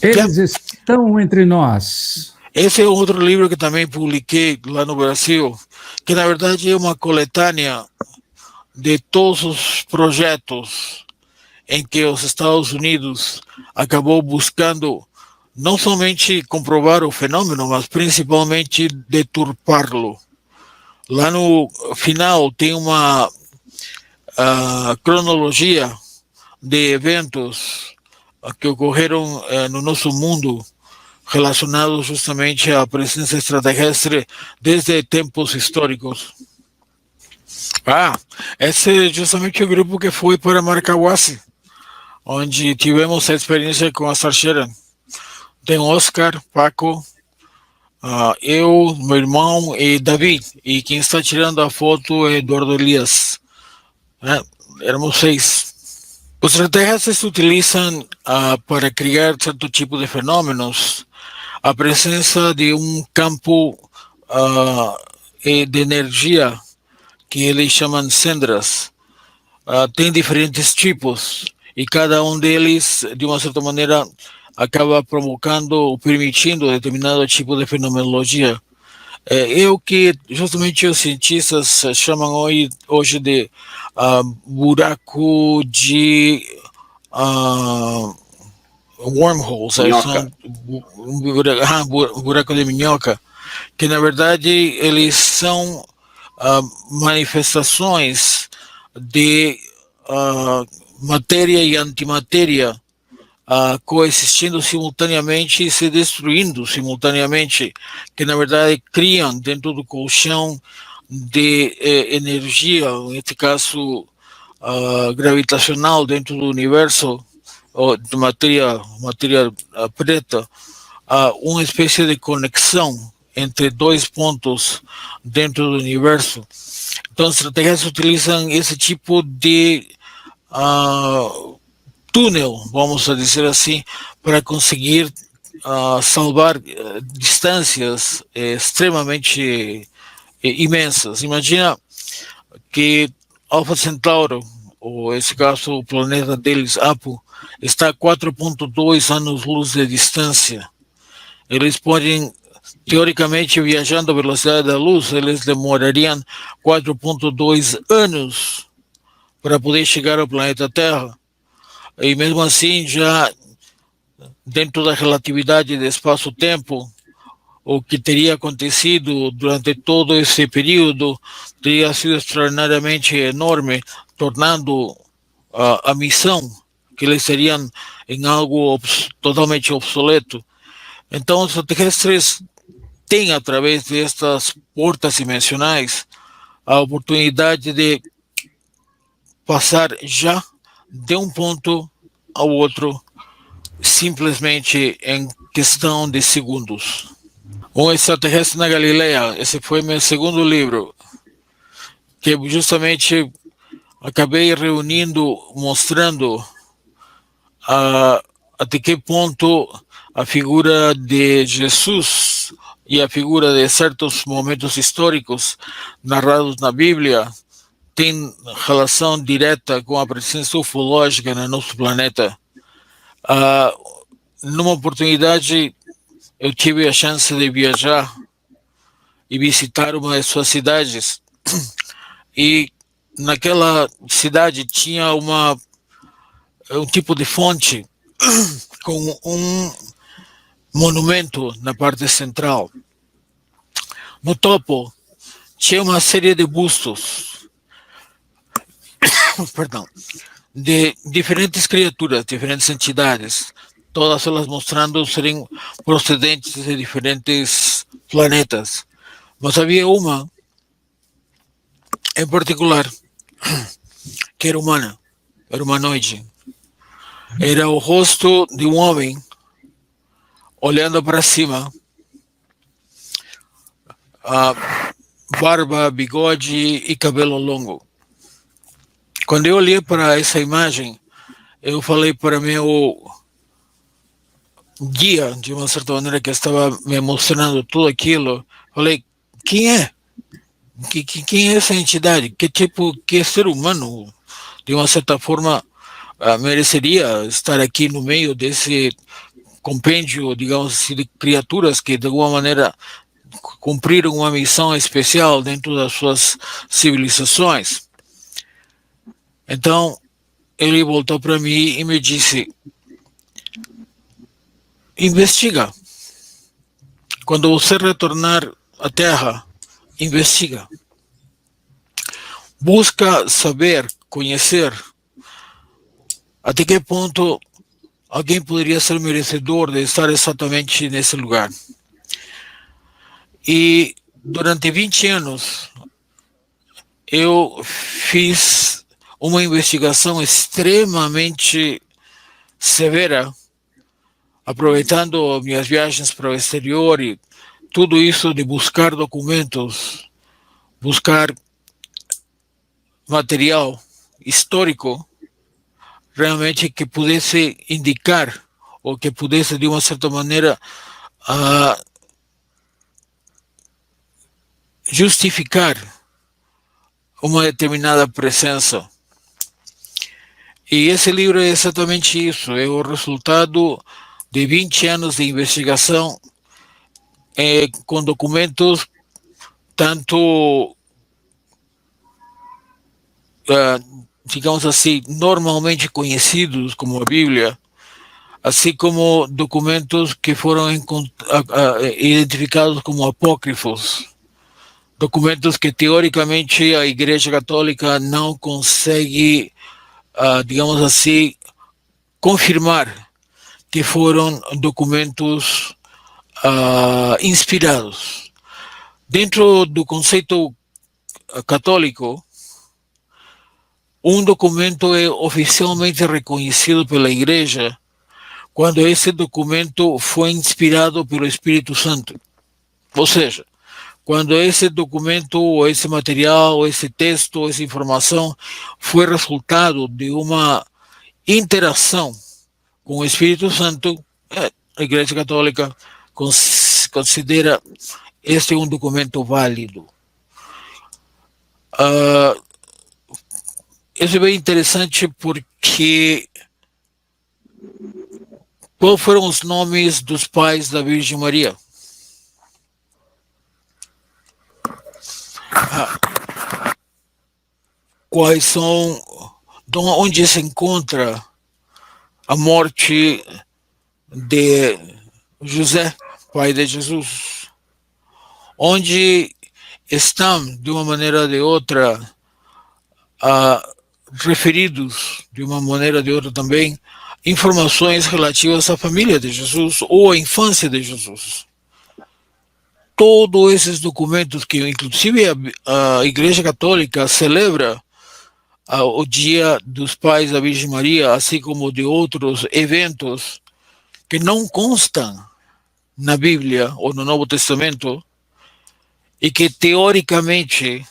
Eles estão entre nós. Esse é outro livro que também publiquei lá no Brasil, que na verdade é uma coletânea de todos os projetos em que os Estados Unidos acabou buscando não somente comprovar o fenômeno, mas principalmente deturpá-lo. Lá no final tem uma cronologia de eventos que ocorreram no nosso mundo relacionados justamente à presença extraterrestre desde tempos históricos. Esse é justamente o grupo que foi para Marcahuasi, onde tivemos a experiência com a sarjeira. Tem Oscar, Paco, eu, meu irmão e David. E quem está tirando a foto é Eduardo Elias. Éramos 6. Os extraterrestres utilizam para criar certo tipo de fenômenos a presença de um campo de energia que eles chamam Sendras. Tem diferentes tipos e cada um deles, de uma certa maneira, acaba provocando ou permitindo determinado tipo de fenomenologia. É o que justamente os cientistas chamam hoje de buraco de wormholes, são buraco de minhoca, que na verdade eles são manifestações de matéria e antimatéria coexistindo simultaneamente e se destruindo simultaneamente, que na verdade criam dentro do colchão de energia, neste caso gravitacional dentro do universo, ou de matéria preta, uma espécie de conexão entre dois pontos dentro do universo. Então, os extraterrestres utilizam esse tipo de túnel, vamos dizer assim, para conseguir salvar distâncias extremamente imensas. Imagina que Alpha Centauro, ou esse caso o planeta deles, Apo, está a 4,2 anos-luz de distância. Eles podem, teoricamente, viajando à velocidade da luz, eles demorariam 4,2 anos para poder chegar ao planeta Terra. E mesmo assim, já dentro da relatividade de espaço-tempo, o que teria acontecido durante todo esse período teria sido extraordinariamente enorme, tornando a missão que eles seriam em algo totalmente obsoleto. Então, os extraterrestres têm, através destas portas dimensionais, a oportunidade de passar já de um ponto ao outro simplesmente em questão de segundos. Um extraterrestre na Galileia, esse foi meu segundo livro, que justamente acabei reunindo, mostrando até que ponto a figura de Jesus e a figura de certos momentos históricos narrados na Bíblia tem relação direta com a presença ufológica no nosso planeta. Numa oportunidade, eu tive a chance de viajar e visitar uma de suas cidades, e naquela cidade tinha um tipo de fonte com um monumento na parte central. No topo tinha uma série de bustos, perdão, de diferentes criaturas, diferentes entidades, todas elas mostrando serem procedentes de diferentes planetas. Mas havia uma em particular que era humana, era humanoide. Era o rosto de um homem olhando para cima, barba, bigode e cabelo longo. Quando eu olhei para essa imagem, eu falei para meu guia, de uma certa maneira, que estava me mostrando tudo aquilo, falei, quem é? Quem é essa entidade? Que ser humano, de uma certa forma, mereceria estar aqui no meio desse compêndio, digamos assim, de criaturas que de alguma maneira cumpriram uma missão especial dentro das suas civilizações. Então, ele voltou para mim e me disse: investiga. Quando você retornar à Terra, investiga. Busca saber, conhecer até que ponto alguém poderia ser merecedor de estar exatamente nesse lugar. E durante 20 anos, eu fiz uma investigação extremamente severa, aproveitando minhas viagens para o exterior e tudo isso de buscar documentos, buscar material histórico, realmente que pudesse indicar ou que pudesse, de uma certa maneira, justificar uma determinada presença. E esse livro é exatamente isso, é o resultado de 20 anos de investigação com documentos tanto, digamos assim, normalmente conhecidos como a Bíblia, assim como documentos que foram identificados como apócrifos, documentos que teoricamente a Igreja Católica não consegue, digamos assim, confirmar que foram documentos inspirados. Dentro do conceito católico, um documento é oficialmente reconhecido pela Igreja quando esse documento foi inspirado pelo Espírito Santo. Ou seja, quando esse documento, ou esse material, ou esse texto, ou essa informação foi resultado de uma interação com o Espírito Santo, a Igreja Católica considera este um documento válido. Isso é bem interessante porque quais foram os nomes dos pais da Virgem Maria? Quais são, onde se encontra a morte de José, pai de Jesus? Onde estão, de uma maneira ou de outra, referidos, de uma maneira ou de outra também, informações relativas à família de Jesus ou à infância de Jesus. Todos esses documentos que, inclusive, a Igreja Católica celebra o Dia dos Pais da Virgem Maria, assim como de outros eventos que não constam na Bíblia ou no Novo Testamento e que, teoricamente,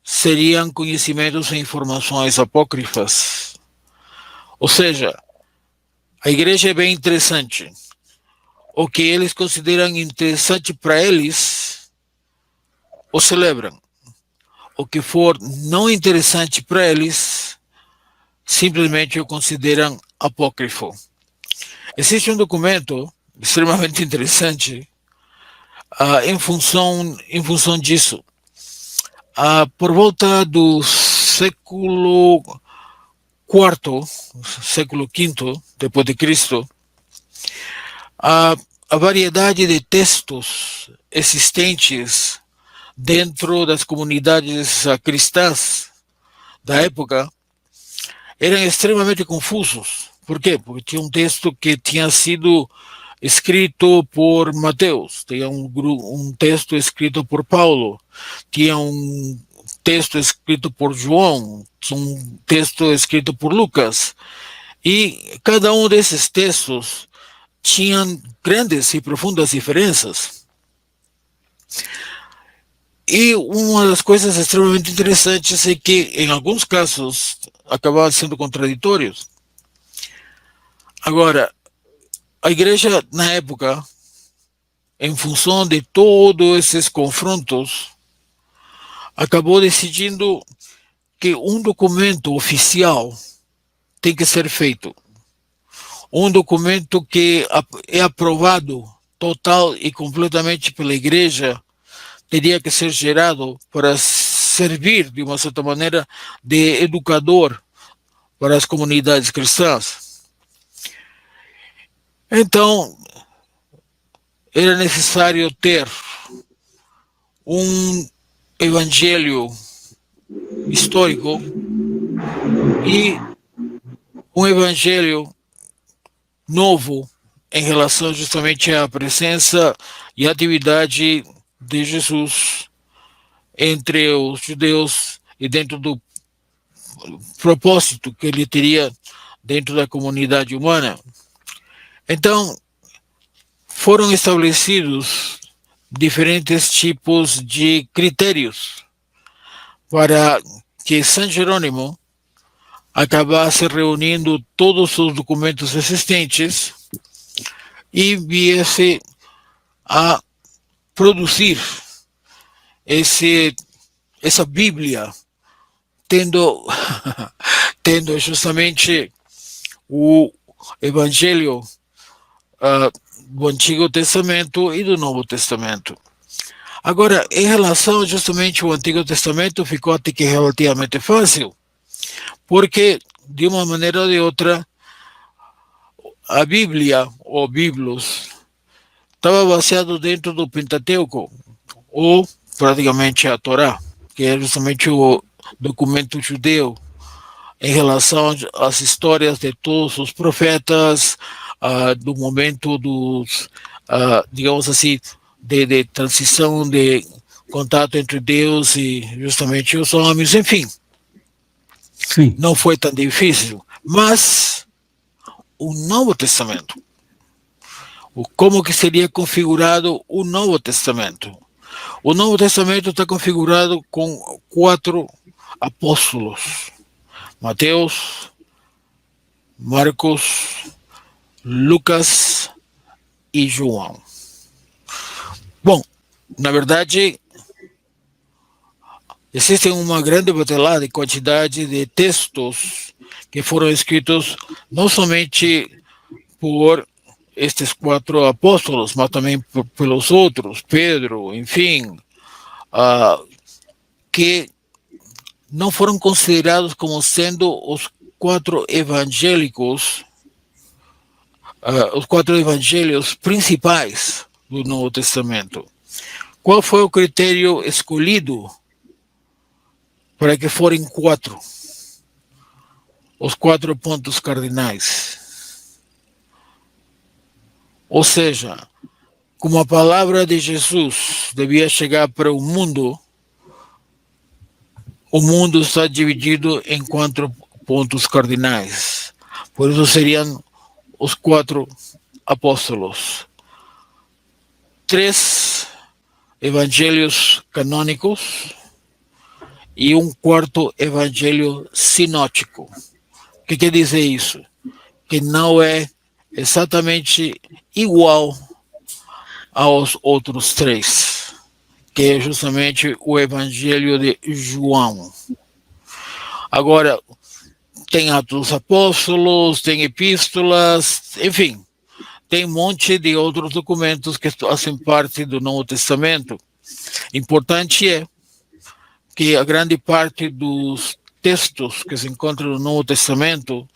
seriam conhecimentos e informações apócrifas. Ou seja, a igreja é bem interessante. O que eles consideram interessante para eles, o celebram. O que for não interessante para eles, simplesmente o consideram apócrifo. Existe um documento extremamente interessante em função disso. Por volta do século IV, século V depois de Cristo, a variedade de textos existentes dentro das comunidades cristãs da época eram extremamente confusos. Por quê? Porque tinha um texto que tinha sido escrito por Mateus, tinha um texto escrito por Paulo, tinha um texto escrito por João, um texto escrito por Lucas, e cada um desses textos tinha grandes e profundas diferenças. E uma das coisas extremamente interessantes é que, em alguns casos, acabavam sendo contraditórios. Agora, a igreja, na época, em função de todos esses confrontos, acabou decidindo que um documento oficial tem que ser feito. um documento que é aprovado total e completamente pela igreja, teria que ser gerado para servir, de uma certa maneira, de educador para as comunidades cristãs. Então, era necessário ter um evangelho histórico e um evangelho novo em relação justamente à presença e atividade de Jesus entre os judeus e dentro do propósito que ele teria dentro da comunidade humana. Então, foram estabelecidos diferentes tipos de critérios para que São Jerônimo acabasse reunindo todos os documentos existentes e viesse a produzir essa Bíblia, tendo justamente o Evangelho do Antigo Testamento e do Novo Testamento. Agora, em relação justamente ao Antigo Testamento, ficou até que relativamente fácil, porque, de uma maneira ou de outra, a Bíblia, ou Biblos, estava baseado dentro do Pentateuco, ou praticamente a Torá, que é justamente o documento judeu em relação às histórias de todos os profetas, do momento dos, digamos assim, de transição, de contato entre Deus e justamente os homens, enfim. Sim. Não foi tão difícil, mas o Novo Testamento, como que seria configurado o Novo Testamento? O Novo Testamento está configurado com 4 apóstolos: Mateus, Marcos, Lucas e João. Bom, na verdade, existe uma grande batelada e quantidade de textos que foram escritos não somente por estes 4 apóstolos, mas também pelos outros, Pedro, enfim, que não foram considerados como sendo os 4 evangélicos, os 4 evangelhos principais do Novo Testamento. Qual foi o critério escolhido para que forem 4? Os 4 pontos cardinais. Ou seja, como a palavra de Jesus devia chegar para o mundo está dividido em 4 pontos cardinais. Por isso seriam os 4 apóstolos. 3 evangelhos canônicos e um 4º evangelho sinótico. O que quer dizer isso? Que não é exatamente igual aos outros 3, que é justamente o Evangelho de João. Agora, tem Atos dos Apóstolos, tem epístolas, enfim, tem um monte de outros documentos que fazem parte do Novo Testamento. Importante é que a grande parte dos textos que se encontram no Novo Testamento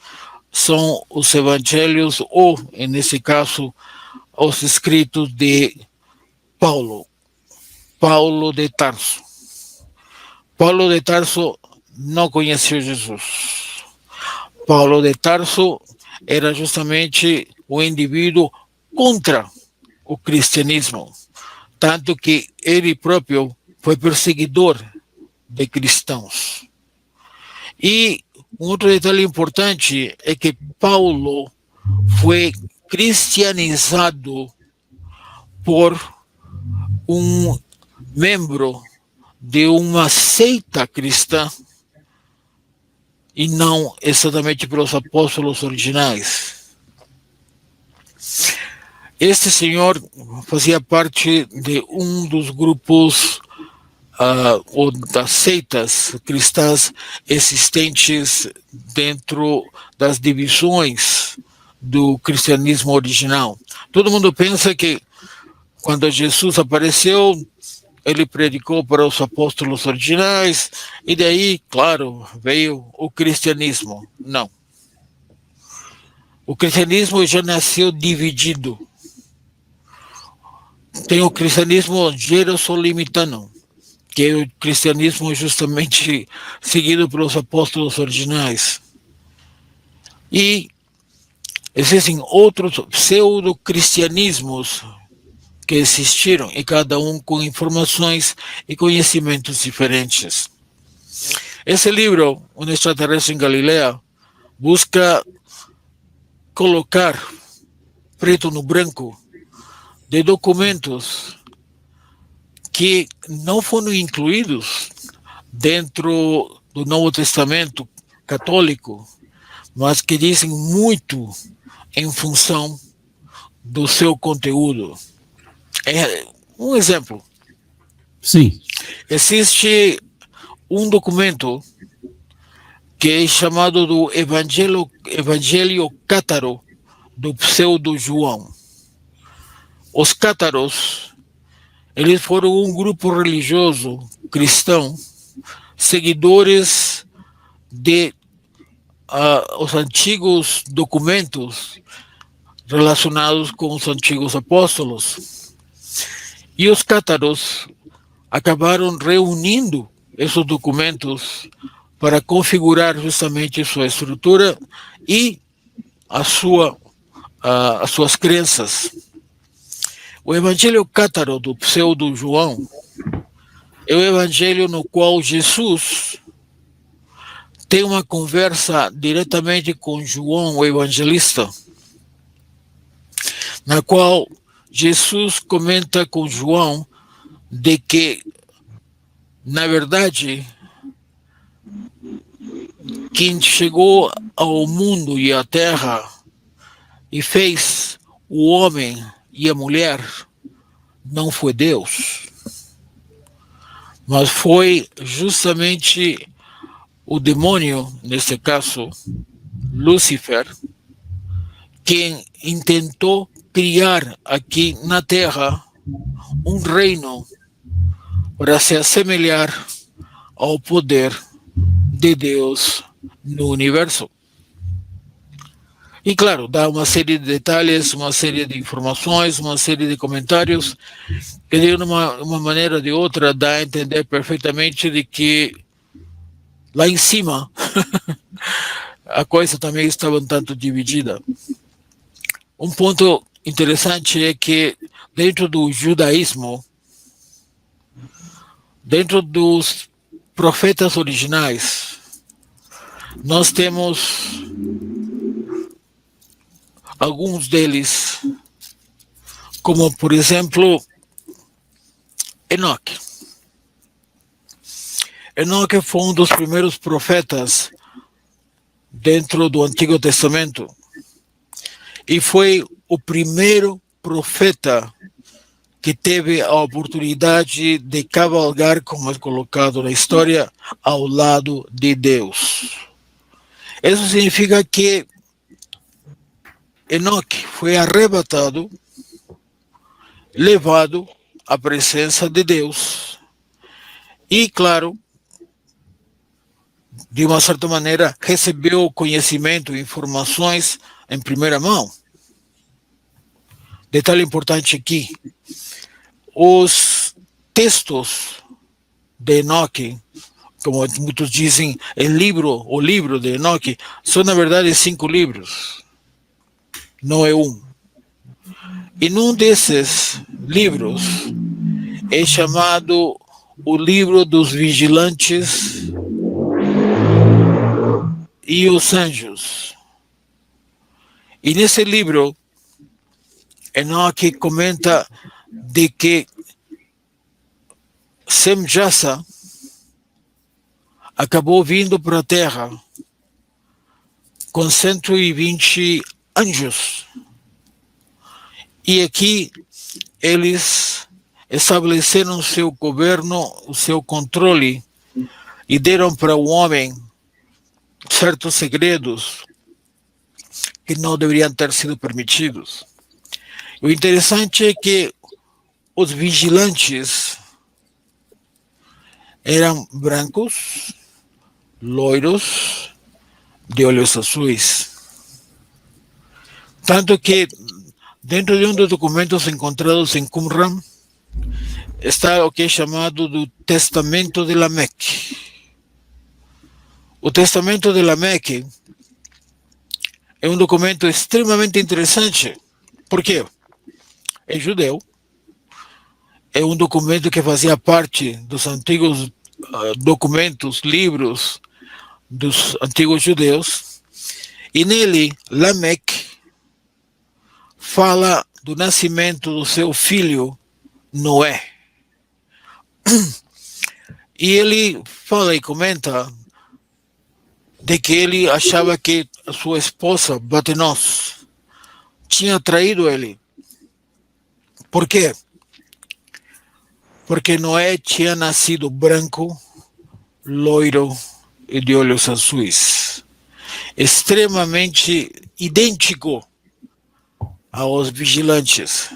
são os evangelhos, ou, nesse caso, os escritos de Paulo de Tarso. Paulo de Tarso não conheceu Jesus. Paulo de Tarso era justamente o indivíduo contra o cristianismo, tanto que ele próprio foi perseguidor de cristãos. E um outro detalhe importante é que Paulo foi cristianizado por um membro de uma seita cristã e não exatamente pelos apóstolos originais. Este senhor fazia parte de um dos grupos ou das seitas cristãs existentes dentro das divisões do cristianismo original. Todo mundo pensa que quando Jesus apareceu, ele predicou para os apóstolos originais, e daí, claro, veio o cristianismo. Não. O cristianismo já nasceu dividido. Tem o cristianismo jerosolimitano, que é o cristianismo justamente seguido pelos apóstolos originais. E existem outros pseudo-cristianismos que existiram, e cada um com informações e conhecimentos diferentes. Esse livro, Um Extraterrestre em Galileia, busca colocar preto no branco de documentos que não foram incluídos dentro do Novo Testamento católico, mas que dizem muito em função do seu conteúdo. Um exemplo. Sim. Existe um documento que é chamado do Evangelho Cátaro do pseudo João. Os cátaros, eles foram um grupo religioso cristão, seguidores de os antigos documentos relacionados com os antigos apóstolos. E os cátaros acabaram reunindo esses documentos para configurar justamente sua estrutura e as suas crenças. O Evangelho Cátaro do pseudo João é o evangelho no qual Jesus tem uma conversa diretamente com João, o evangelista, na qual Jesus comenta com João de que, na verdade, quem chegou ao mundo e à terra e fez o homem e a mulher não foi Deus, mas foi justamente o demônio, nesse caso, Lúcifer, quem intentou criar aqui na Terra um reino para se assemelhar ao poder de Deus no universo. E claro, dá uma série de detalhes, uma série de informações, uma série de comentários que de uma maneira ou de outra dá a entender perfeitamente de que lá em cima a coisa também estava um tanto dividida. Um ponto interessante é que dentro do judaísmo, dentro dos profetas originais, nós temos alguns deles, como por exemplo Enoque. Enoque foi um dos primeiros profetas dentro do Antigo Testamento e foi o primeiro profeta que teve a oportunidade de cavalgar, como é colocado na história, ao lado de Deus. Isso significa que Enoque foi arrebatado, levado à presença de Deus e, claro, de uma certa maneira, recebeu conhecimento e informações em primeira mão. Detalhe importante aqui, os textos de Enoque, como muitos dizem, o livro de Enoque, são na verdade 5 livros, não é um. E num desses livros é chamado o livro dos vigilantes e os anjos. E nesse livro, Enoque comenta de que Sem Jassa acabou vindo para a Terra com 120 anjos. E aqui eles estabeleceram seu governo, o seu controle, e deram para o homem certos segredos que não deveriam ter sido permitidos. O interessante é que os vigilantes eram brancos, loiros, de olhos azuis. Tanto que dentro de um dos documentos encontrados em Qumran está o que é chamado do Testamento de Lameque. O Testamento de Lameque é um documento extremamente interessante. Por quê? É judeu. É um documento que fazia parte dos antigos documentos, livros dos antigos judeus. E nele, Lameque fala do nascimento do seu filho Noé. E ele fala e comenta de que ele achava que a sua esposa, Batenós, tinha traído ele. Por quê? Porque Noé tinha nascido branco, loiro e de olhos azuis. Extremamente idêntico aos vigilantes.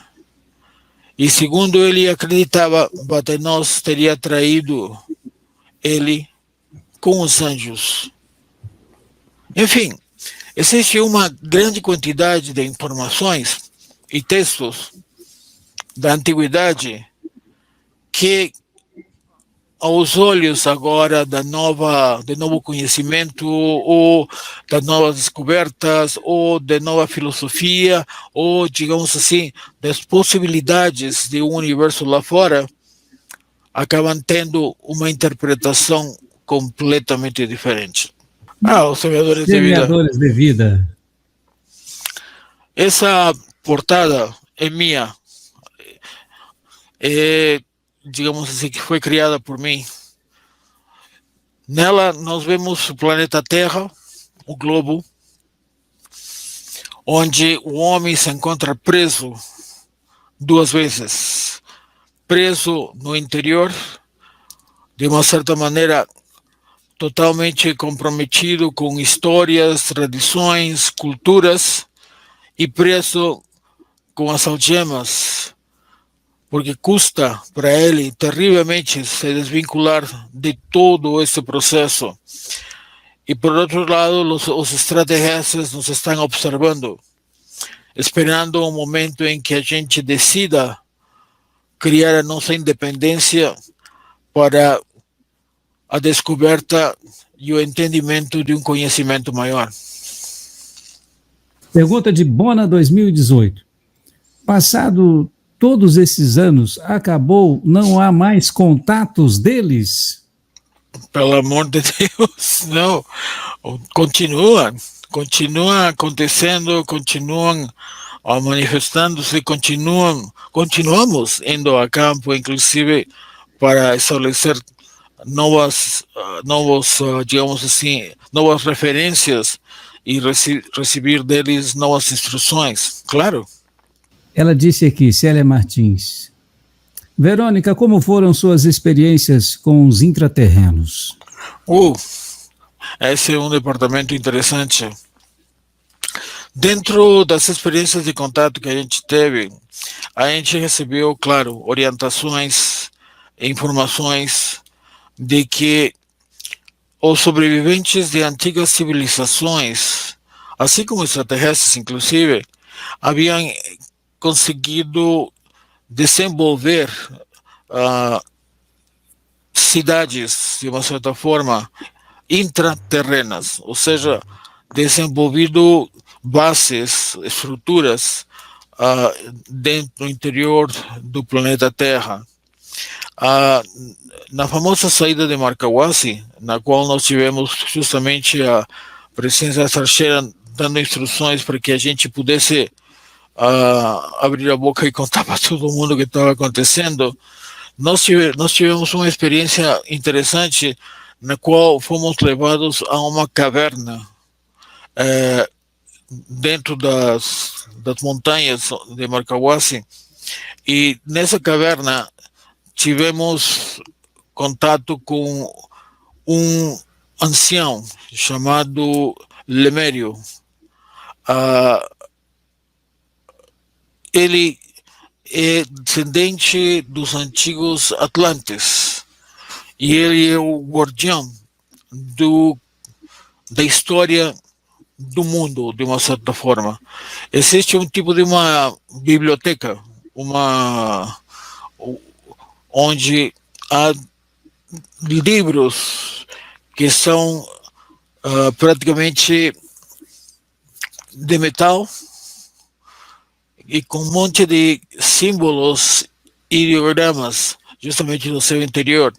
E segundo ele acreditava, Batenós teria traído ele com os anjos. Enfim, existe uma grande quantidade de informações e textos da antiguidade que, aos olhos agora do novo conhecimento, ou das novas descobertas, ou de nova filosofia, ou, digamos assim, das possibilidades de um universo lá fora, acabam tendo uma interpretação completamente diferente. Os semeadores de vida. Semeadores de vida. Essa portada é minha. Digamos assim, que foi criada por mim. Nela nós vemos o planeta Terra, o globo, onde o homem se encontra preso duas vezes. Preso no interior, de uma certa maneira totalmente comprometido com histórias, tradições, culturas, e preso com as algemas, porque custa para ele terrivelmente se desvincular de todo esse processo. E por outro lado, os extraterrestres nos estão observando, esperando um momento em que a gente decida criar a nossa independência para a descoberta e o entendimento de um conhecimento maior. Pergunta de Bona 2018. Passado todos esses anos, acabou, não há mais contatos deles? Pelo amor de Deus, não. Continua acontecendo, continuam manifestando-se, continuamos indo a campo, inclusive para estabelecer novos, digamos assim, novas referências e receber deles novas instruções, claro. Ela disse aqui, Célia Martins. Verônica, como foram suas experiências com os intraterrenos? Esse é um departamento interessante. Dentro das experiências de contato que a gente teve, a gente recebeu, claro, orientações, informações de que os sobreviventes de antigas civilizações, assim como extraterrestres inclusive, haviam conseguido desenvolver cidades, de uma certa forma, intraterrenas, ou seja, desenvolvido bases, estruturas dentro do interior do planeta Terra. Na famosa saída de Marcahuasi, na qual nós tivemos justamente a presença estrangeira dando instruções para que a gente pudesse abrir a boca e contar para todo mundo o que estava acontecendo, nós tivemos uma experiência interessante na qual fomos levados a uma caverna dentro das montanhas de Marcahuasi, e nessa caverna tivemos contato com um ancião chamado Lemério. ah, ele é descendente dos antigos Atlantes e ele é o guardião da história do mundo, de uma certa forma. Existe um tipo de uma biblioteca, onde há livros que são praticamente de metal e com um monte de símbolos e ideogramas justamente no seu interior.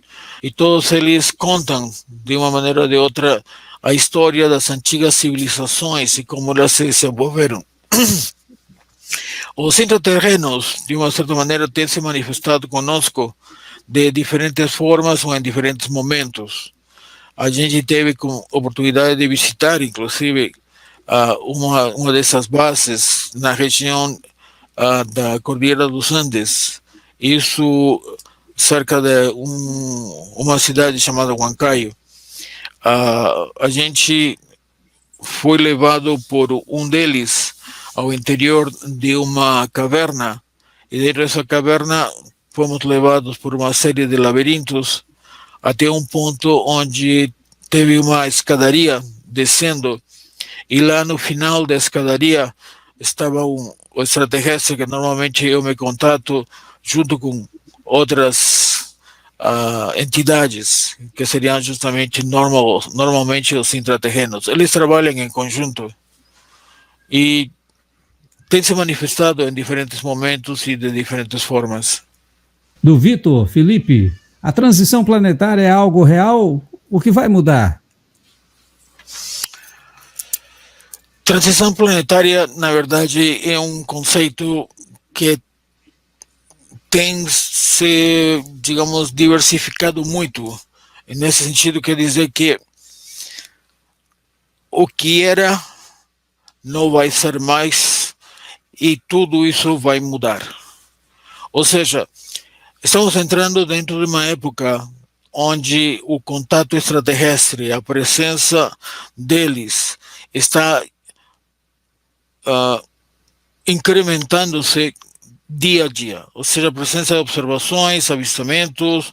E todos eles contam, de uma maneira ou de outra, a história das antigas civilizações e como elas se desenvolveram. Os intraterrenos, de uma certa maneira, têm se manifestado conosco de diferentes formas ou em diferentes momentos. A gente teve com oportunidade de visitar, inclusive, uma dessas bases na região da Cordilheira dos Andes, isso cerca de uma cidade chamada Huancayo. A gente foi levado por um deles ao interior de uma caverna, e dentro dessa caverna fomos levados por uma série de laberintos até um ponto onde teve uma escadaria descendo, e lá no final da escadaria estava o extraterrestre que normalmente eu me contato junto com outras entidades que seriam justamente normalmente os intraterrenos. Eles trabalham em conjunto e têm se manifestado em diferentes momentos e de diferentes formas. Do Vitor, Felipe, a transição planetária é algo real? O que vai mudar? Transição planetária, na verdade, é um conceito que tem se, digamos, diversificado muito. E nesse sentido, quer dizer que o que era não vai ser mais e tudo isso vai mudar. Ou seja, estamos entrando dentro de uma época onde o contato extraterrestre, a presença deles está incrementando-se dia a dia, ou seja, a presença de observações, avistamentos,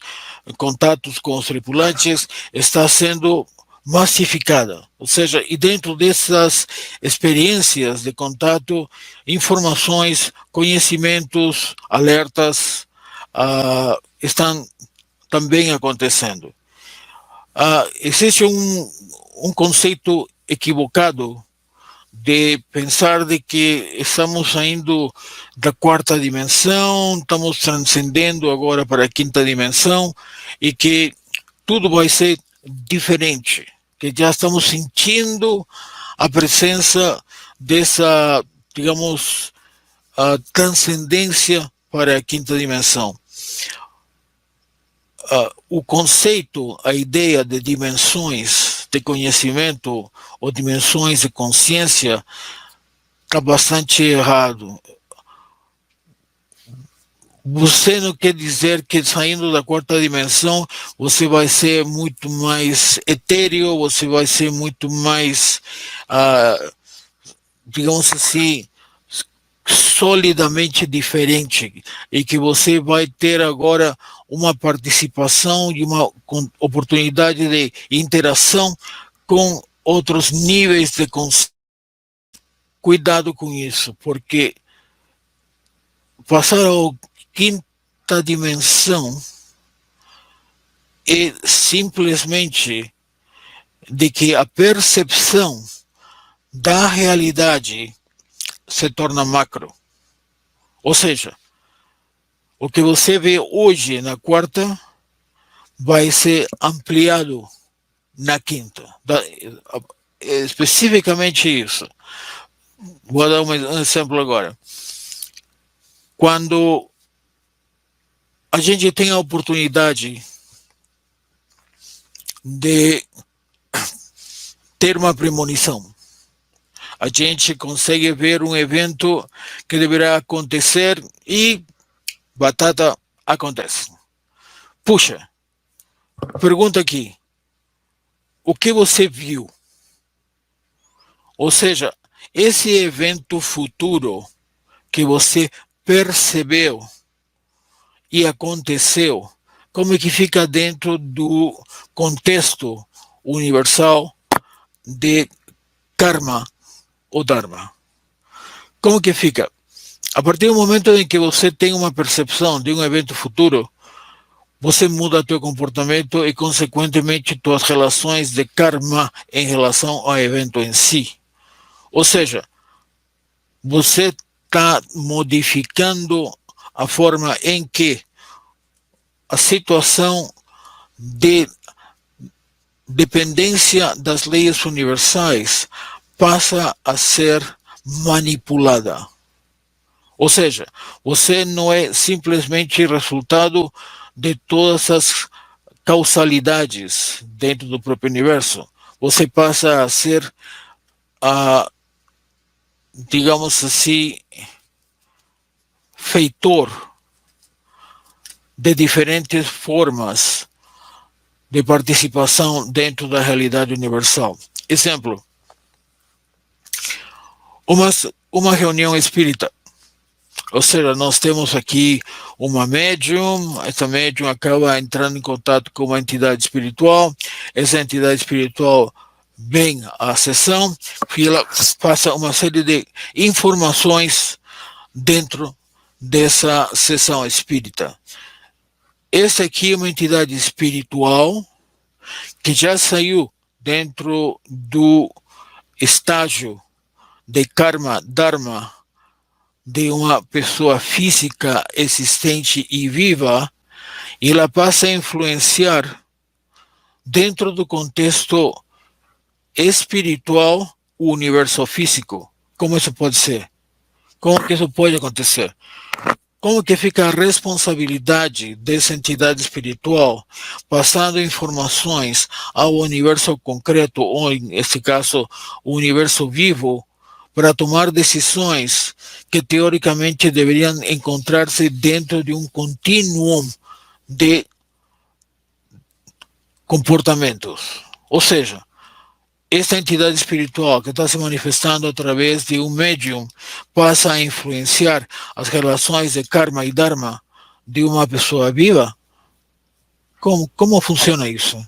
contatos com os tripulantes está sendo massificada, ou seja, e dentro dessas experiências de contato, informações, conhecimentos, alertas estão também acontecendo. Existe um conceito equivocado de pensar de que estamos saindo da quarta dimensão, estamos transcendendo agora para a quinta dimensão e que tudo vai ser diferente, que já estamos sentindo a presença dessa, digamos, transcendência para a quinta dimensão. O conceito, a ideia de dimensões de conhecimento ou dimensões de consciência está bastante errado. Você não quer dizer que saindo da quarta dimensão você vai ser muito mais etéreo, você vai ser muito mais, digamos assim, solidamente diferente e que você vai ter agora uma participação e uma oportunidade de interação com outros níveis de consciência. Cuidado com isso, porque passar a quinta dimensão é simplesmente de que a percepção da realidade se torna macro. Ou seja, o que você vê hoje na quarta vai ser ampliado na quinta. Especificamente isso. Vou dar um exemplo agora. Quando a gente tem a oportunidade de ter uma premonição, a gente consegue ver um evento que deverá acontecer e batata acontece. Puxa, pergunta aqui, o que você viu? Ou seja, esse evento futuro que você percebeu e aconteceu, como é que fica dentro do contexto universal de karma ou dharma? Como que fica? A partir do momento em que você tem uma percepção de um evento futuro, você muda teu comportamento e, consequentemente, tuas relações de karma em relação ao evento em si. Ou seja, você está modificando a forma em que a situação de dependência das leis universais passa a ser manipulada. Ou seja, você não é simplesmente resultado de todas as causalidades dentro do próprio universo. Você passa a ser, digamos assim, feitor de diferentes formas de participação dentro da realidade universal. Exemplo, uma reunião espírita. Ou seja, nós temos aqui uma médium, essa médium acaba entrando em contato com uma entidade espiritual, essa entidade espiritual vem à sessão e ela passa uma série de informações dentro dessa sessão espírita. Essa aqui é uma entidade espiritual que já saiu dentro do estágio de karma, dharma, de uma pessoa física existente e viva, e ela passa a influenciar dentro do contexto espiritual o universo físico. Como isso pode ser? Como que isso pode acontecer? Como que fica a responsabilidade dessa entidade espiritual passando informações ao universo concreto, ou nesse caso, o universo vivo, para tomar decisões que teoricamente deveriam encontrar-se dentro de um contínuo de comportamentos? Ou seja, esta entidade espiritual que está se manifestando através de um médium passa a influenciar as relações de karma e dharma de uma pessoa viva? Como funciona isso?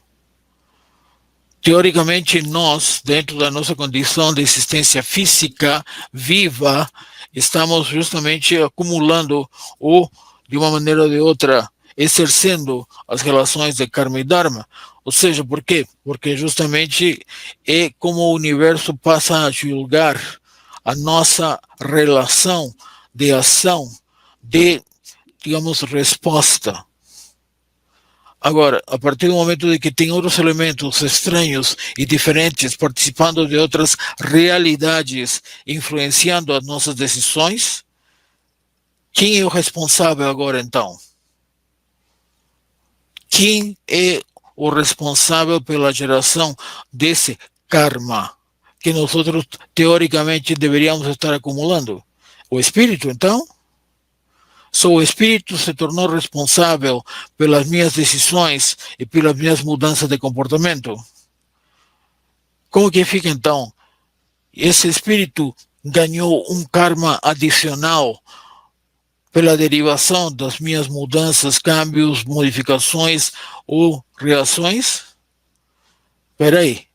Teoricamente, nós, dentro da nossa condição de existência física viva, estamos justamente acumulando ou, de uma maneira ou de outra, exercendo as relações de karma e dharma. Ou seja, por quê? Porque justamente é como o universo passa a julgar a nossa relação de ação, de, digamos, resposta. Agora, a partir do momento de que tem outros elementos estranhos e diferentes participando de outras realidades, influenciando as nossas decisões, quem é o responsável agora então? Quem é o responsável pela geração desse karma que nós teoricamente deveríamos estar acumulando? O espírito, então? Só o espírito se tornou responsável pelas minhas decisões e pelas minhas mudanças de comportamento? Como que fica então? Esse espírito ganhou um karma adicional pela derivação das minhas mudanças, câmbios, modificações ou reações? Espera aí.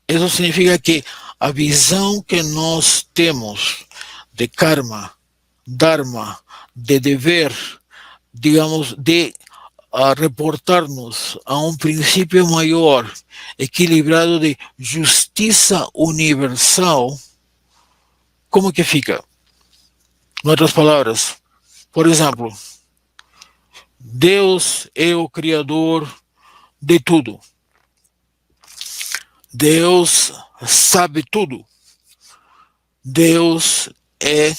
Isso significa que a visão que nós temos de karma, dharma, de dever, digamos, de reportar-nos a um princípio maior, equilibrado de justiça universal, como que fica? Em outras palavras, por exemplo, Deus é o criador de tudo. Deus sabe tudo. Deus é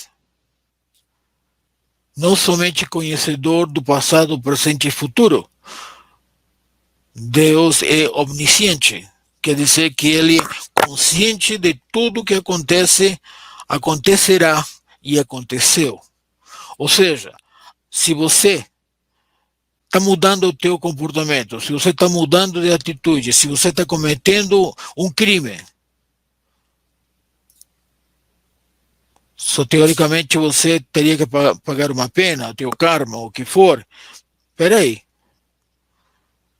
não somente conhecedor do passado, presente e futuro. Deus é omnisciente. Quer dizer que ele é consciente de tudo que acontece, acontecerá e aconteceu. Ou seja, se você está mudando o teu comportamento, se você está mudando de atitude, se você está cometendo um crime, Só teoricamente você teria que pagar uma pena, teu karma, o que for. Peraí,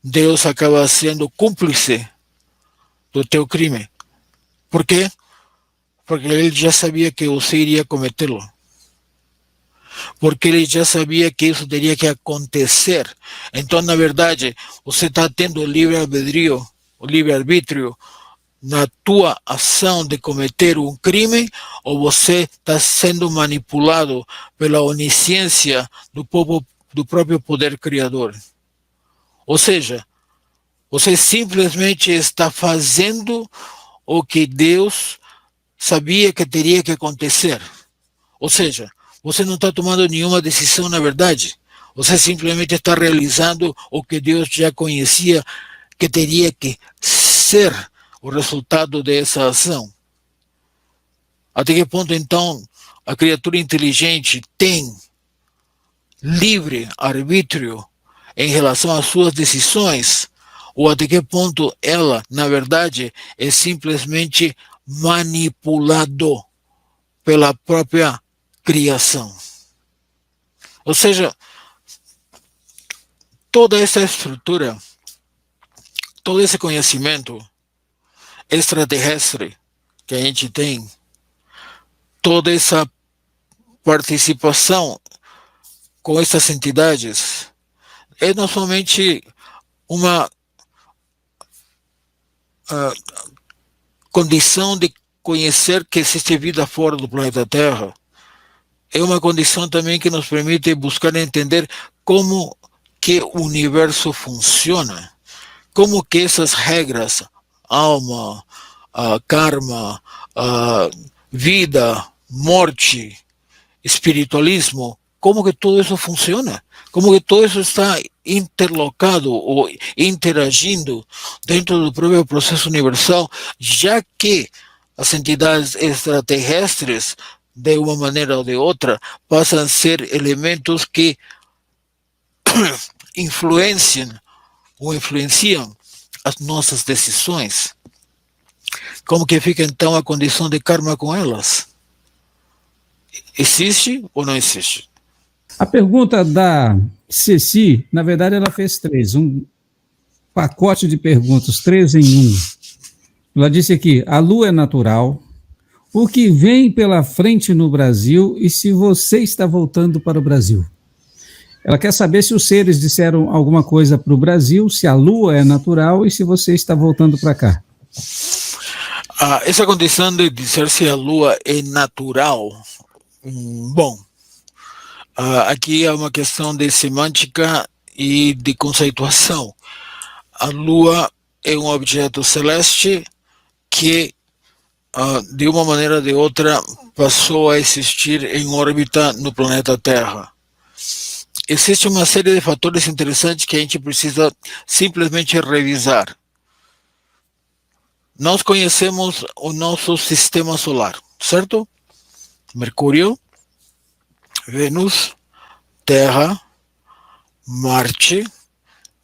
Deus acaba sendo cúmplice do teu crime. Por quê? Porque ele já sabia que você iria cometê-lo. Porque ele já sabia que isso teria que acontecer. Então, na verdade, você está tendo o livre-albedrio, o livre-arbítrio na tua ação de cometer um crime, ou você está sendo manipulado pela onisciência do próprio poder criador. Ou seja, você simplesmente está fazendo o que Deus sabia que teria que acontecer. Ou seja, você não está tomando nenhuma decisão na verdade. Você simplesmente está realizando o que Deus já conhecia que teria que ser o resultado dessa ação. Até que ponto, então, a criatura inteligente tem livre arbítrio em relação às suas decisões? Ou até que ponto ela, na verdade, é simplesmente manipulado pela própria criação? Ou seja, toda essa estrutura, todo esse conhecimento extraterrestre que a gente tem, toda essa participação com essas entidades, é não somente uma condição de conhecer que existe vida fora do planeta Terra, é uma condição também que nos permite buscar entender como que o universo funciona, como que essas regras, alma, karma, vida, morte, espiritualismo, como que tudo isso funciona, como que tudo isso está interlocado ou interagindo dentro do próprio processo universal, já que as entidades extraterrestres, de uma maneira ou de outra, passam a ser elementos que influenciam ou influenciam as nossas decisões. Como que fica então a condição de karma com elas? Existe ou não existe? A pergunta da Ceci, na verdade, ela fez três, um pacote de perguntas, 3 em 1. Ela disse aqui: a Lua é natural, o que vem pela frente no Brasil e se você está voltando para o Brasil. Ela quer saber se os seres disseram alguma coisa para o Brasil, se a Lua é natural e se você está voltando para cá. Essa condição de dizer se a Lua é natural, bom, aqui é uma questão de semântica e de conceituação. A Lua é um objeto celeste que, de uma maneira ou de outra, passou a existir em órbita no planeta Terra. Existe uma série de fatores interessantes que a gente precisa simplesmente revisar. Nós conhecemos o nosso sistema solar, certo? Mercúrio, Vênus, Terra, Marte,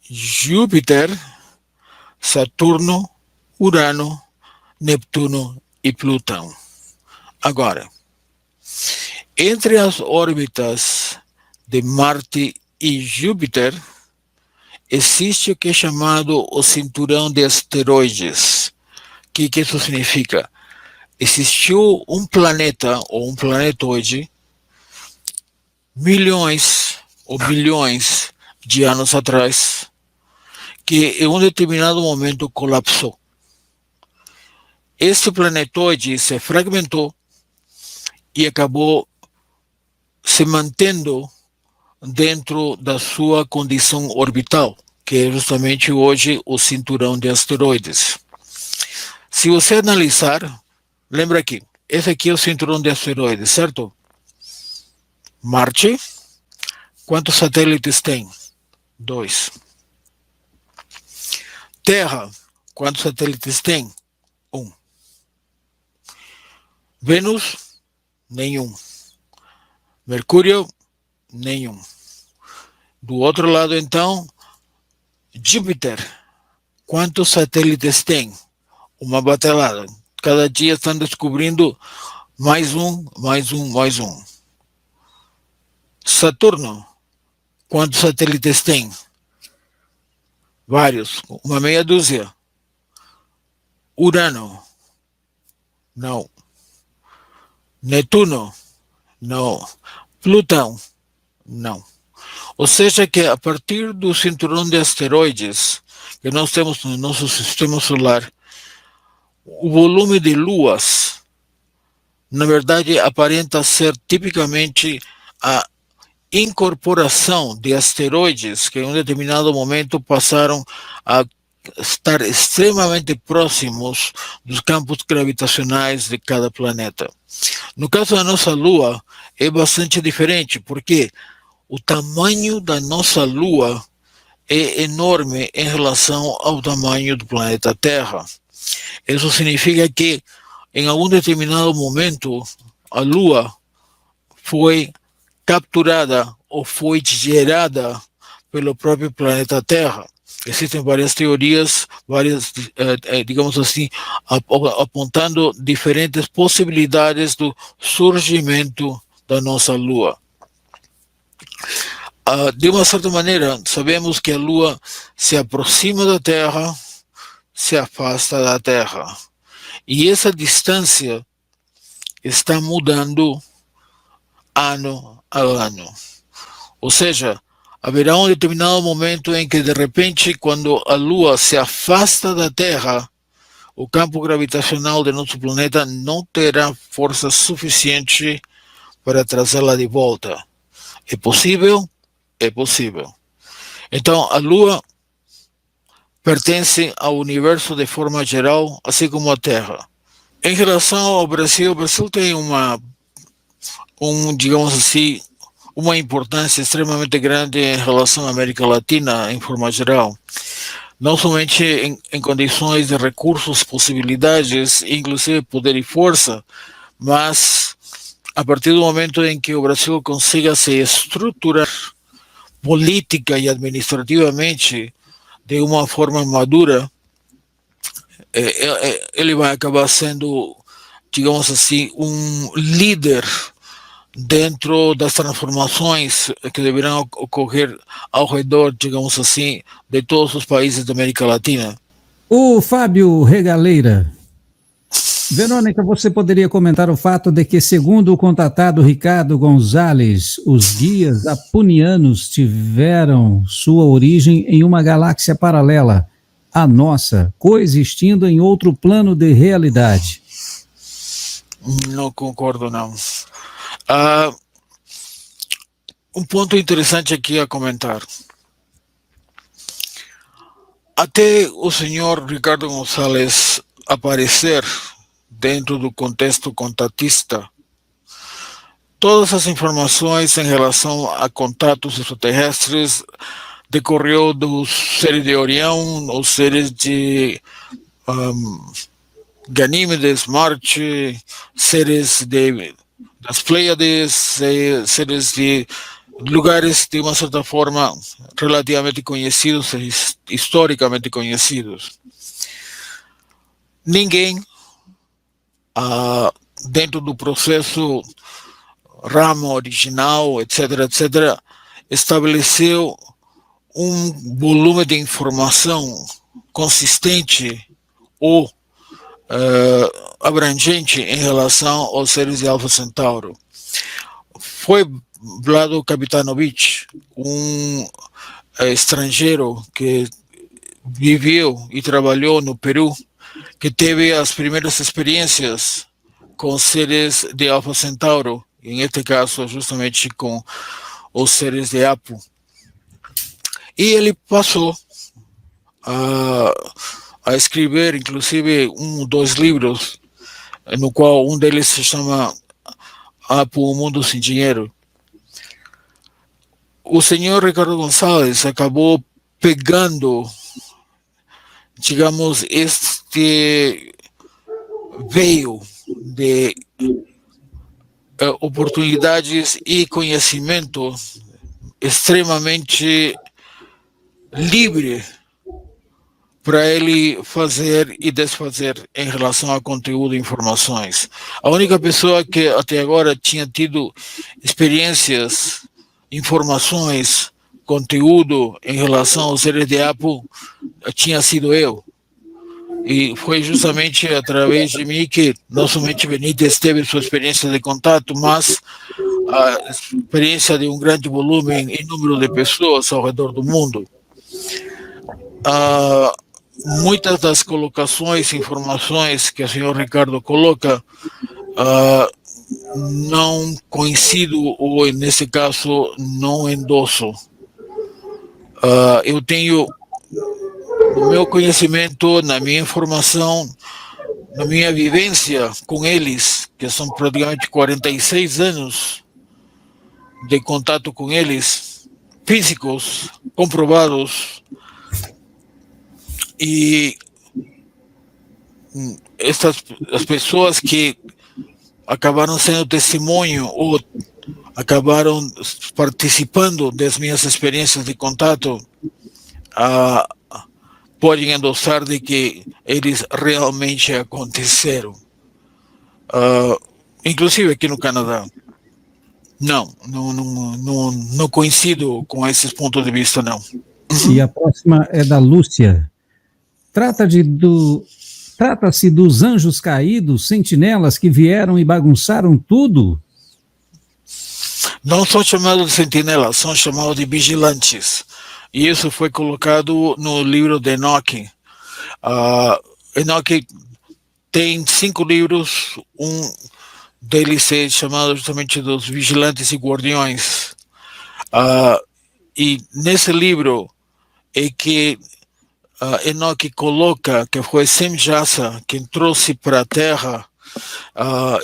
Júpiter, Saturno, Urano, Neptuno e Plutão. Agora, entre as órbitas de Marte e Júpiter, existe o que é chamado o cinturão de asteroides. O que isso significa? Existiu um planeta ou um planetoide milhões ou bilhões de anos atrás que em um determinado momento colapsou. Esse planetoide se fragmentou e acabou se mantendo dentro da sua condição orbital, que é justamente hoje o cinturão de asteroides. Se você analisar, lembra aqui, esse aqui é o cinturão de asteroides, certo? Marte, quantos satélites tem? 2. Terra, quantos satélites tem? 1. Vênus, nenhum. Mercúrio, nenhum. Do outro lado, então, Júpiter, quantos satélites tem? Uma batelada. Cada dia estão descobrindo mais um, mais um, mais um. Saturno, quantos satélites tem? Vários, uma meia dúzia. Urano, não. Netuno, não. Plutão, não. Ou seja que a partir do cinturão de asteroides que nós temos no nosso sistema solar, o volume de luas, na verdade, aparenta ser tipicamente a incorporação de asteroides que em um determinado momento passaram a estar extremamente próximos dos campos gravitacionais de cada planeta. No caso da nossa Lua, é bastante diferente, porque o tamanho da nossa Lua é enorme em relação ao tamanho do planeta Terra. Isso significa que, em algum determinado momento, a Lua foi capturada ou foi gerada pelo próprio planeta Terra. Existem várias teorias, digamos assim, apontando diferentes possibilidades do surgimento da nossa Lua. De uma certa maneira, sabemos que a Lua se aproxima da Terra, se afasta da Terra. E essa distância está mudando ano a ano. Ou seja, haverá um determinado momento em que, de repente, quando a Lua se afasta da Terra, o campo gravitacional de nosso planeta não terá força suficiente para trazê-la de volta. É possível? É possível. Então, a Lua pertence ao universo de forma geral, assim como a Terra. Em relação ao Brasil, o Brasil tem digamos assim, uma importância extremamente grande em relação à América Latina, em forma geral. Não somente em condições de recursos, possibilidades, inclusive poder e força, mas a partir do momento em que o Brasil consiga se estruturar política e administrativamente de uma forma madura, ele vai acabar sendo, digamos assim, um líder dentro das transformações que deverão ocorrer ao redor, digamos assim, de todos os países da América Latina. O Fábio Regaleira. Verônica, você poderia comentar o fato de que, segundo o contatado Ricardo Gonzalez, os guias apunianos tiveram sua origem em uma galáxia paralela à nossa, coexistindo em outro plano de realidade? Não concordo, não. Um ponto interessante aqui a comentar. Até o senhor Ricardo Gonzalez aparecer dentro do contexto contatista, todas as informações em relação a contatos extraterrestres decorreu dos seres de Orião, os seres de Ganímedes, Marte, seres das Pleiades, seres de lugares de uma certa forma relativamente conhecidos, historicamente conhecidos. Ninguém, dentro do processo ramo original, etc., estabeleceu um volume de informação consistente ou abrangente em relação aos seres de Alfa Centauro. Foi Vlado Kapitanovich, um estrangeiro que viveu e trabalhou no Peru, que teve as primeiras experiências com seres de Alfa Centauro, em este caso justamente com os seres de Apo. E ele passou a escrever, inclusive, dois livros, no qual um deles se chama Apo, o Mundo Sem Dinheiro. O senhor Ricardo Gonzalez acabou pegando, digamos, este veio de oportunidades e conhecimento extremamente livre para ele fazer e desfazer em relação a conteúdo e informações. A única pessoa que até agora tinha tido experiências, informações, conteúdo em relação ao seres de Apple tinha sido eu. E foi justamente através de mim que não somente Benítez teve sua experiência de contato, mas a experiência de um grande volume em número de pessoas ao redor do mundo. Muitas das colocações, informações que o senhor Ricardo coloca, não coincido ou, nesse caso, não endosso. Eu tenho, no meu conhecimento, na minha informação, na minha vivência com eles, que são praticamente 46 anos de contato com eles, físicos, comprovados, e as pessoas que acabaram sendo testemunho ou acabaram participando das minhas experiências de contato, podem endossar de que eles realmente aconteceram. Inclusive aqui no Canadá. Não coincido com esses pontos de vista, não. E a próxima é da Lúcia. Trata-se dos anjos caídos, sentinelas que vieram e bagunçaram tudo? Não são chamados de sentinelas, são chamados de vigilantes. E isso foi colocado no livro de Enoque. Enoque tem 5 livros, um deles é chamado justamente dos vigilantes e guardiões. E nesse livro é que Enoque coloca que foi Sem Jassa quem trouxe para a Terra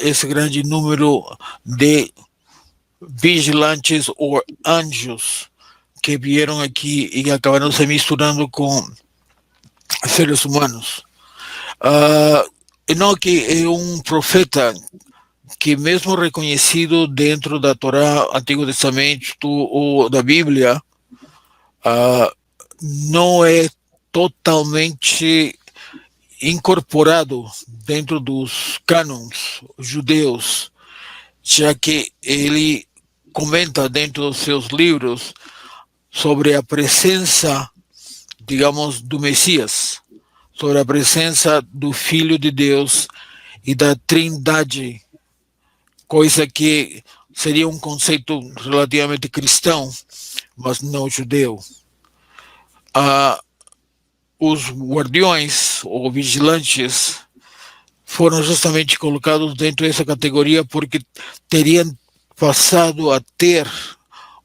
esse grande número de vigilantes ou anjos que vieram aqui e acabaram se misturando com seres humanos. Enoque é um profeta que, mesmo reconhecido dentro da Torá, Antigo Testamento ou da Bíblia, não é totalmente incorporado dentro dos cânons judeus, já que ele comenta dentro dos seus livros sobre a presença, digamos, do Messias, sobre a presença do Filho de Deus e da Trindade, coisa que seria um conceito relativamente cristão, mas não judeu. Os guardiões ou vigilantes foram justamente colocados dentro dessa categoria porque teriam passado a ter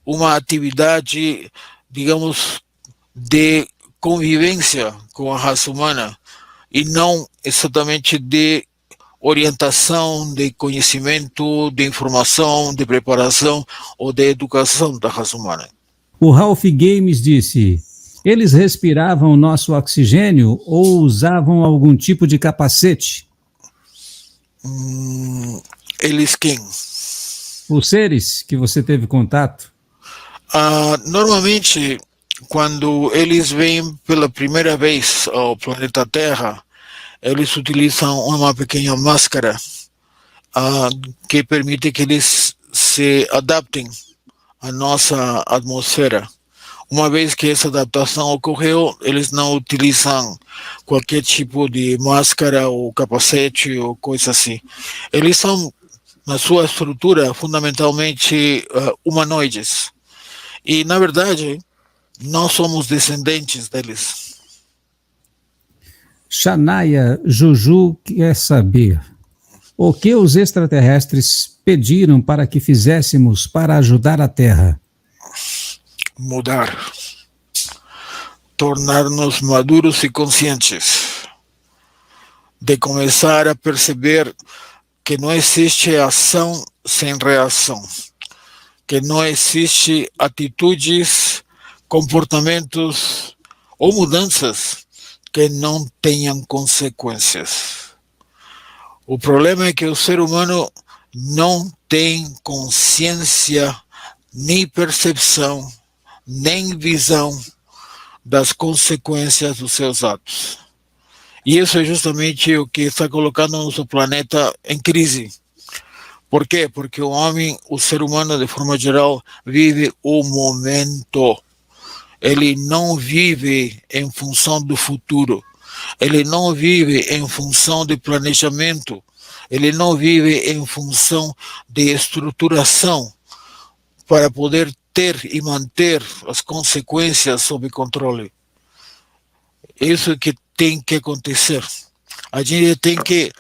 uma atividade, digamos, de convivência com a raça humana e não exatamente de orientação, de conhecimento, de informação, de preparação ou de educação da raça humana. O Ralph Games disse: eles respiravam o nosso oxigênio ou usavam algum tipo de capacete? Eles quem? Os seres que você teve contato? Normalmente, quando eles vêm pela primeira vez ao planeta Terra, eles utilizam uma pequena máscara que permite que eles se adaptem à nossa atmosfera. Uma vez que essa adaptação ocorreu, eles não utilizam qualquer tipo de máscara ou capacete ou coisa assim. Eles são, na sua estrutura, fundamentalmente humanoides. E, na verdade, nós somos descendentes deles. Shania Juju quer saber o que os extraterrestres pediram para que fizéssemos para ajudar a Terra. Mudar. Tornar-nos maduros e conscientes. De começar a perceber que não existe ação sem reação. Que não existe atitudes, comportamentos ou mudanças que não tenham consequências. O problema é que o ser humano não tem consciência, nem percepção, nem visão das consequências dos seus atos. E isso é justamente o que está colocando o nosso planeta em crise. Por quê? Porque o homem, o ser humano, de forma geral, vive o momento. Ele não vive em função do futuro. Ele não vive em função de planejamento. Ele não vive em função de estruturação para poder ter e manter as consequências sob controle. Isso que tem que acontecer. A gente tem que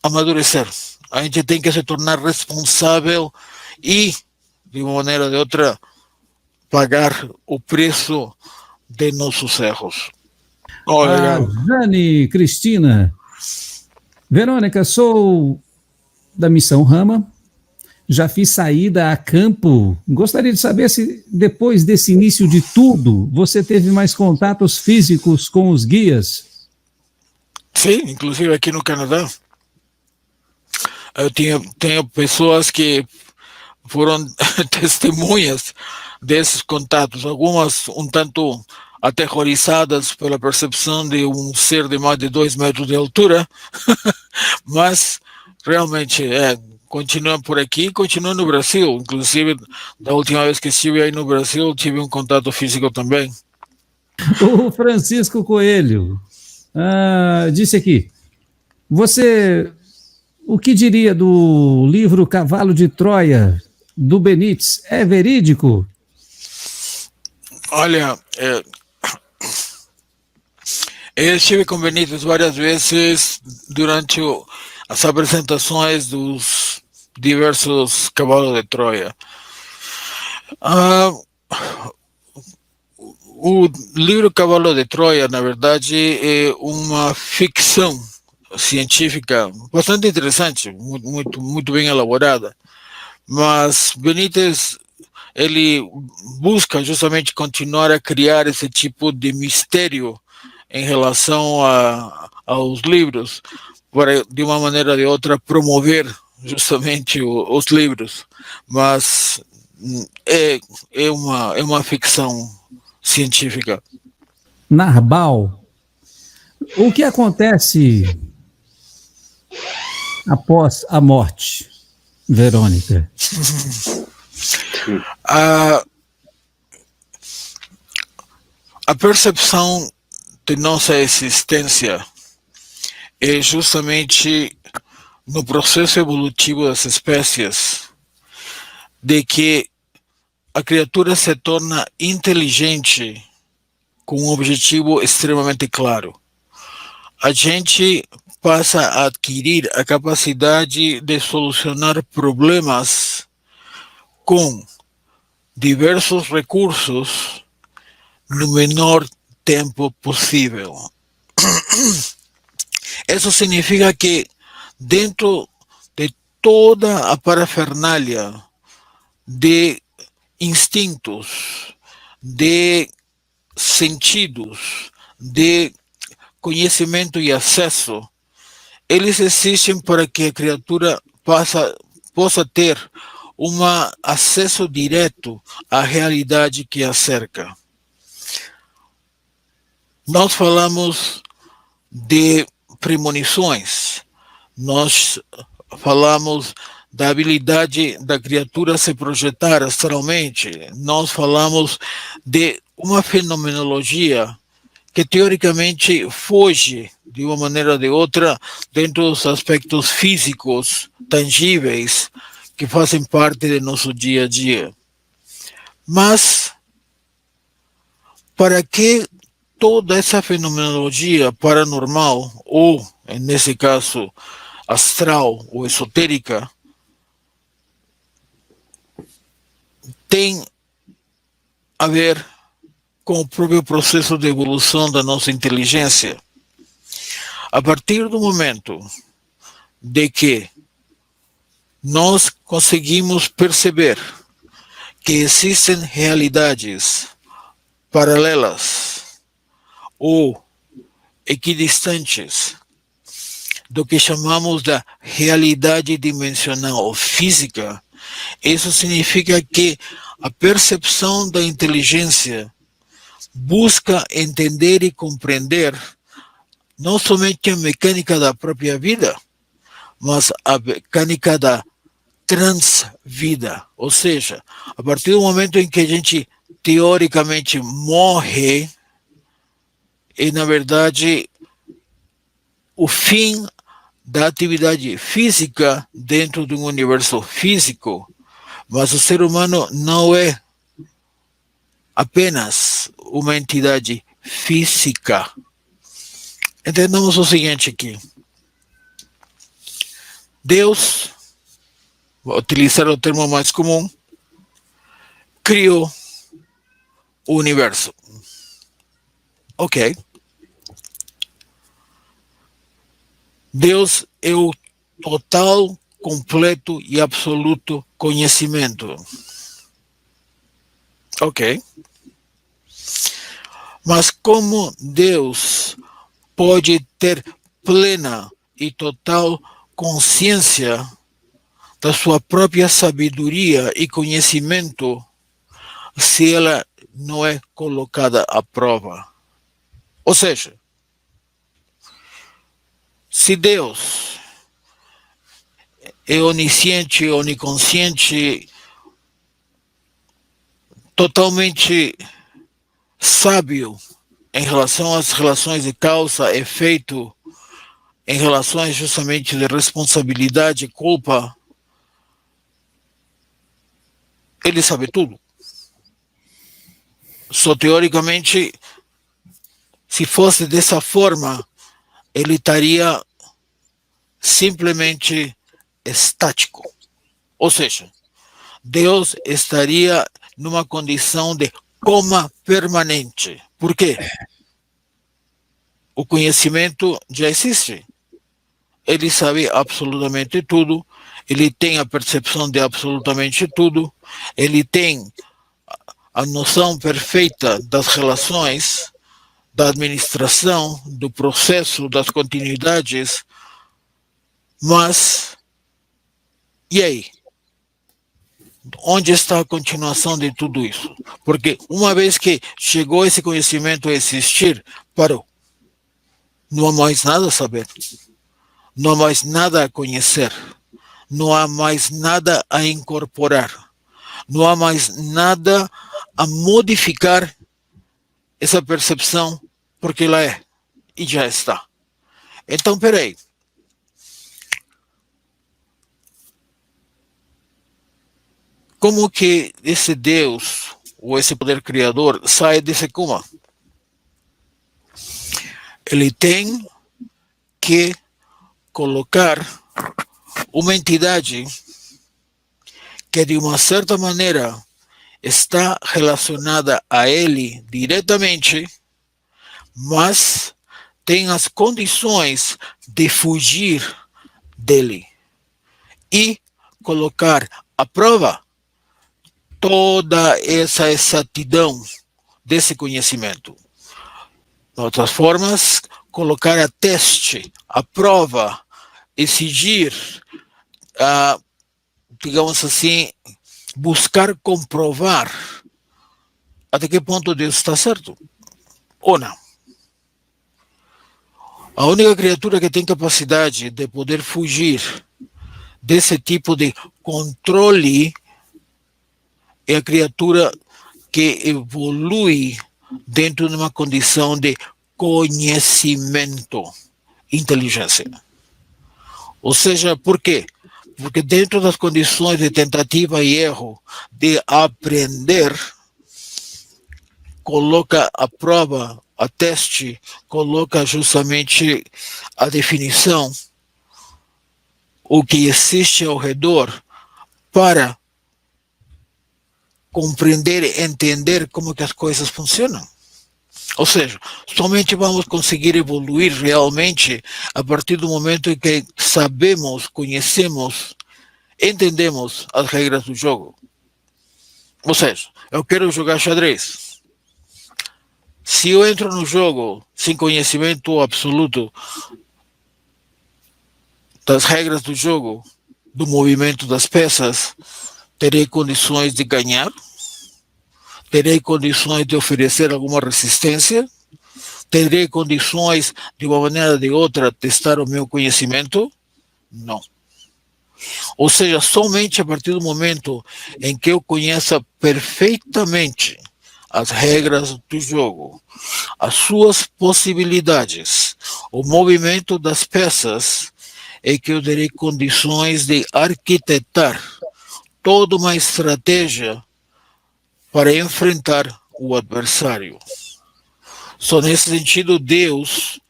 amadurecer. A gente tem que se tornar responsável e, de uma maneira ou de outra, pagar o preço de nossos erros. Oh, legal. Jane Cristina. Verônica, sou da Missão Rama. Já fiz saída a campo. Gostaria de saber se, depois desse início de tudo, você teve mais contatos físicos com os guias? Sim, inclusive aqui no Canadá. Eu tenho pessoas que foram testemunhas desses contatos, algumas um tanto aterrorizadas pela percepção de um ser de mais de 2 metros de altura, mas realmente continuam por aqui, continuam no Brasil. Inclusive, da última vez que estive aí no Brasil, tive um contato físico também. O Francisco Coelho disse aqui, o que diria do livro Cavalo de Troia, do Benítez? É verídico? Olha, eu estive com Benítez várias vezes durante as apresentações dos diversos Cavalos de Troia. O livro Cavalo de Troia, na verdade, é uma ficção científica bastante interessante, muito bem elaborada. Mas Benítez, ele busca justamente continuar a criar esse tipo de mistério em relação aos livros, para, de uma maneira ou de outra, promover justamente os livros. Mas é uma ficção científica. Narbal, o que acontece após a morte, Verônica? A percepção de nossa existência é justamente no processo evolutivo das espécies, de que a criatura se torna inteligente com um objetivo extremamente claro. A gente passa a adquirir a capacidade de solucionar problemas com diversos recursos no menor tempo possível. Isso significa que dentro de toda a parafernália de instintos, de sentidos, de conhecimento e acesso, eles existem para que a criatura possa ter um acesso direto à realidade que a cerca. Nós falamos de premonições, nós falamos da habilidade da criatura se projetar astralmente, nós falamos de uma fenomenologia que teoricamente foge, de uma maneira ou de outra, dentro dos aspectos físicos, tangíveis, que fazem parte do nosso dia a dia. Mas, para que toda essa fenomenologia paranormal, ou, nesse caso, astral ou esotérica, tem a ver com o próprio processo de evolução da nossa inteligência? A partir do momento de que nós conseguimos perceber que existem realidades paralelas ou equidistantes do que chamamos da realidade dimensional física, isso significa que a percepção da inteligência busca entender e compreender não somente a mecânica da própria vida, mas a mecânica da transvida. Ou seja, a partir do momento em que a gente teoricamente morre, e na verdade o fim da atividade física dentro de um universo físico, mas o ser humano não é apenas uma entidade física. Entendamos o seguinte aqui. Deus, vou utilizar o termo mais comum, criou o universo. Ok. Deus é o total, completo e absoluto conhecimento. Ok. Mas como Deus pode ter plena e total consciência da sua própria sabedoria e conhecimento se ela não é colocada à prova? Ou seja, se Deus é onisciente, oniconsciente, totalmente sábio em relação às relações de causa, efeito, em relações justamente de responsabilidade e culpa, ele sabe tudo. Só teoricamente, se fosse dessa forma, ele estaria simplesmente estático. Ou seja, Deus estaria numa condição de coma permanente. Por quê? O conhecimento já existe. Ele sabe absolutamente tudo, ele tem a percepção de absolutamente tudo, ele tem a noção perfeita das relações, da administração, do processo, das continuidades, mas e aí? Onde está a continuação de tudo isso? Porque uma vez que chegou esse conhecimento a existir, parou. Não há mais nada a saber. Não há mais nada a conhecer. Não há mais nada a incorporar. Não há mais nada a modificar essa percepção, porque ela é e já está. Então, peraí. Como que esse Deus, ou esse poder criador, sai desse coma? Ele tem que colocar uma entidade que, de uma certa maneira, está relacionada a ele diretamente, mas tem as condições de fugir dele e colocar à prova toda essa exatidão desse conhecimento. De outras formas, colocar a teste, a prova, exigir, digamos assim, buscar comprovar até que ponto Deus está certo ou não. A única criatura que tem capacidade de poder fugir desse tipo de controle é a criatura que evolui dentro de uma condição de conhecimento, inteligência. Ou seja, por quê? Porque dentro das condições de tentativa e erro, de aprender, coloca a prova, a teste, coloca justamente a definição, o que existe ao redor, para compreender e entender como que as coisas funcionam. Ou seja, somente vamos conseguir evoluir realmente a partir do momento em que sabemos, conhecemos, entendemos as regras do jogo. Ou seja, eu quero jogar xadrez. Se eu entro no jogo sem conhecimento absoluto das regras do jogo, do movimento das peças, terei condições de ganhar? terei condições de oferecer alguma resistência? Terei condições, de uma maneira ou de outra, testar o meu conhecimento? Não. Ou seja, somente a partir do momento em que eu conheça perfeitamente as regras do jogo, as suas possibilidades, o movimento das peças, é que eu terei condições de arquitetar toda uma estratégia para enfrentar o adversário. Só nesse sentido, Deus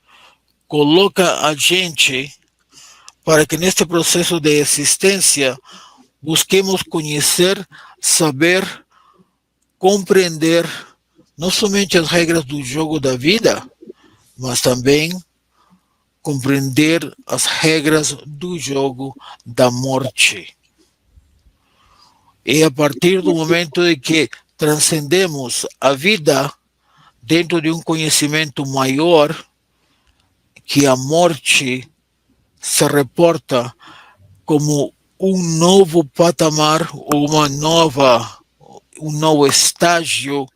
coloca a gente para que neste processo de existência busquemos conhecer, saber, compreender não somente as regras do jogo da vida, mas também compreender as regras do jogo da morte. E a partir do momento em que transcendemos a vida dentro de um conhecimento maior, que a morte se reporta como um novo patamar ou um novo estágio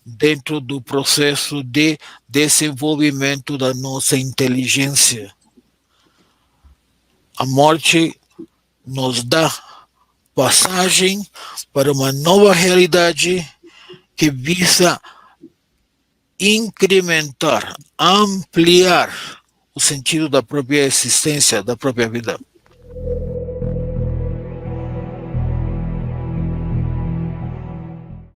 dentro do processo de desenvolvimento da nossa inteligência. A morte nos dá passagem para uma nova realidade que visa incrementar, ampliar o sentido da própria existência, da própria vida.